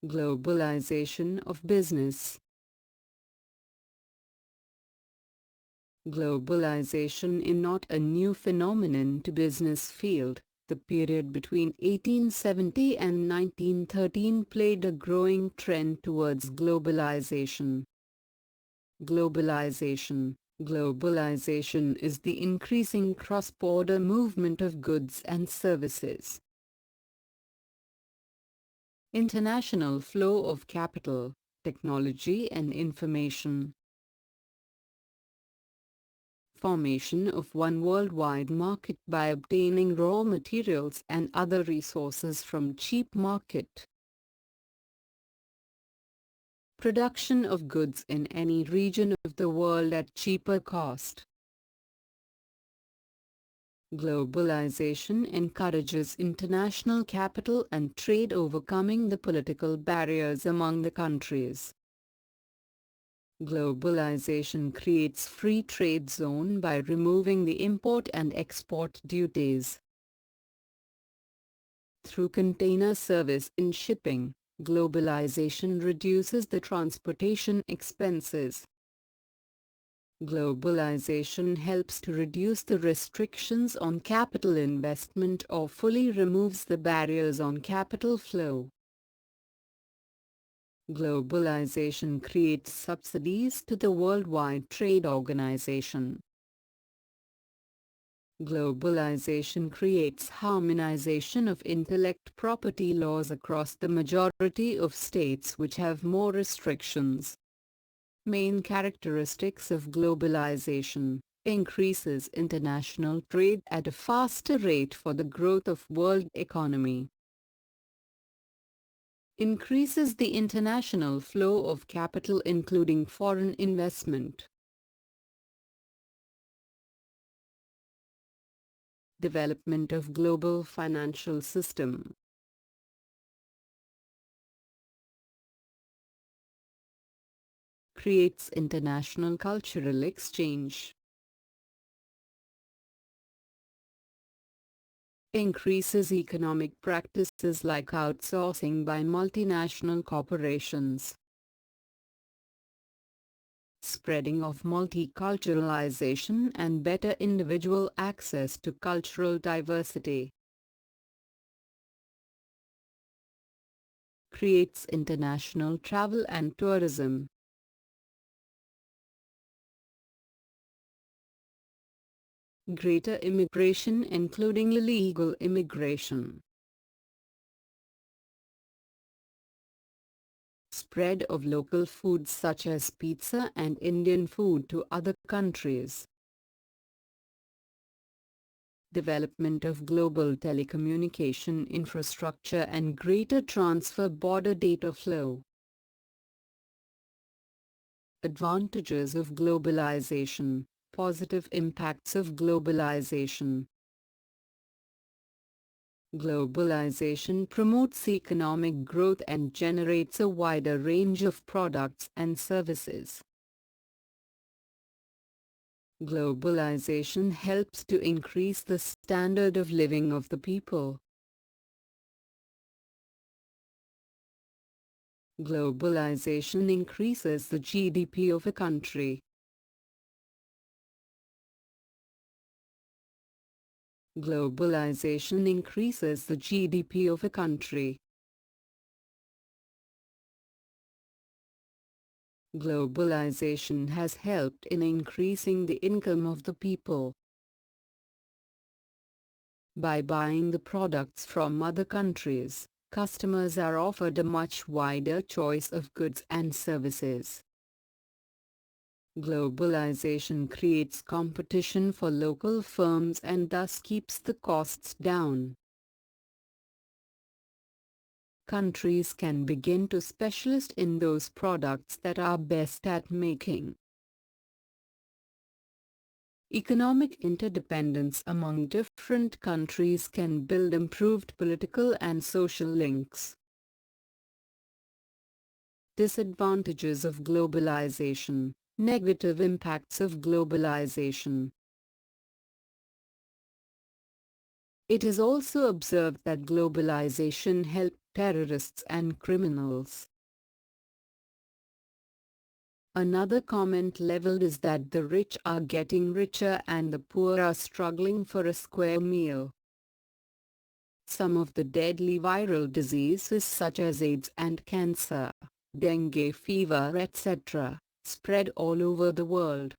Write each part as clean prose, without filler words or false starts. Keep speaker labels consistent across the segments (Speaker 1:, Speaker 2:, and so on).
Speaker 1: Globalization of business. Globalization is not a new phenomenon to business field. The period between 1870 and 1913 played a growing trend towards globalization. Globalization. Globalization is the increasing cross-border movement of goods and services. International flow of capital, technology and information. Formation of one worldwide market by obtaining raw materials and other resources from cheap market. Production of goods in any region of the world at cheaper cost. Globalization encourages international capital and trade, overcoming the political barriers among the countries. Globalization creates free trade zone by removing the import and export duties. Through container service in shipping, globalization reduces the transportation expenses. Globalization helps to reduce the restrictions on capital investment or fully removes the barriers on capital flow. Globalization creates subsidies to the Worldwide Trade Organization. Globalization creates harmonization of intellect property laws across the majority of states which have more restrictions. Main characteristics of globalization: increases international trade at a faster rate for the growth of world economy. Increases the international flow of capital including foreign investment. Development of global financial system. Creates international cultural exchange. Increases economic practices like outsourcing by multinational corporations. Spreading of multiculturalization and better individual access to cultural diversity. Creates international travel and tourism. Greater immigration including illegal immigration. Spread of local foods such as pizza and Indian food to other countries. Development of global telecommunication infrastructure and greater transfer border data flow. Advantages of globalization. Positive impacts of globalization. Globalization promotes economic growth and generates a wider range of products and services. Globalization helps to increase the standard of living of the people. Globalization increases the GDP of a country. Globalization increases the GDP of a country. Globalization has helped in increasing the income of the people. By buying the products from other countries, customers are offered a much wider choice of goods and services. Globalization creates competition for local firms and thus keeps the costs down. Countries can begin to specialize in those products that are best at making. Economic interdependence among different countries can build improved political and social links. Disadvantages of globalization. Negative impacts of globalization. It is also observed that globalization helped terrorists and criminals. Another comment leveled is that the rich are getting richer and the poor are struggling for a square meal. Some of the deadly viral diseases such as AIDS and cancer, dengue fever etc., spread all over the world.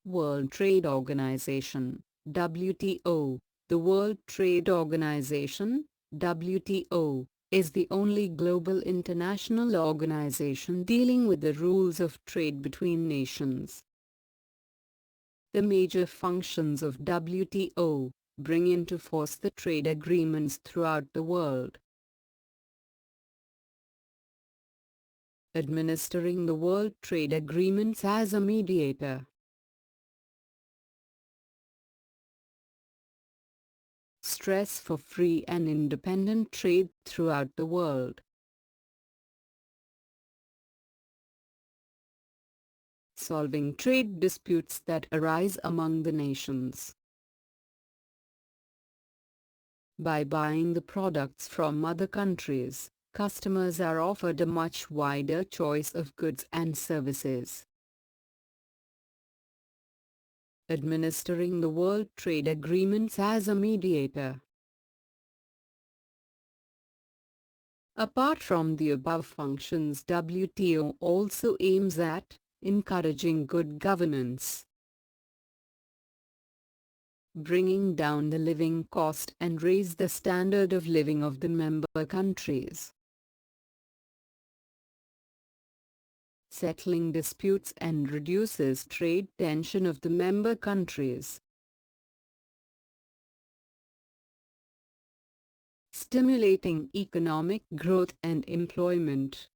Speaker 1: World Trade Organization, WTO. The World Trade Organization, WTO, is the only global international organization dealing with the rules of trade between nations. The major functions of WTO bring into force the trade agreements throughout the world. Administering the World Trade Agreements as a mediator. Stress for free and independent trade throughout the world. Solving trade disputes that arise among the nations. By buying the products from other countries, customers are offered a much wider choice of goods and services. Administering the World Trade Agreements as a mediator. Apart from the above functions, WTO also aims at encouraging good governance, bringing down the living cost and raise the standard of living of the member countries, settling disputes and reduces trade tension of the member countries, stimulating economic growth and employment,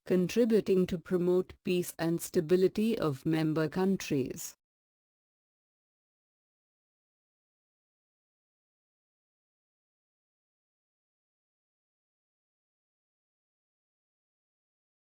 Speaker 1: contributing to promote peace and stability of member countries.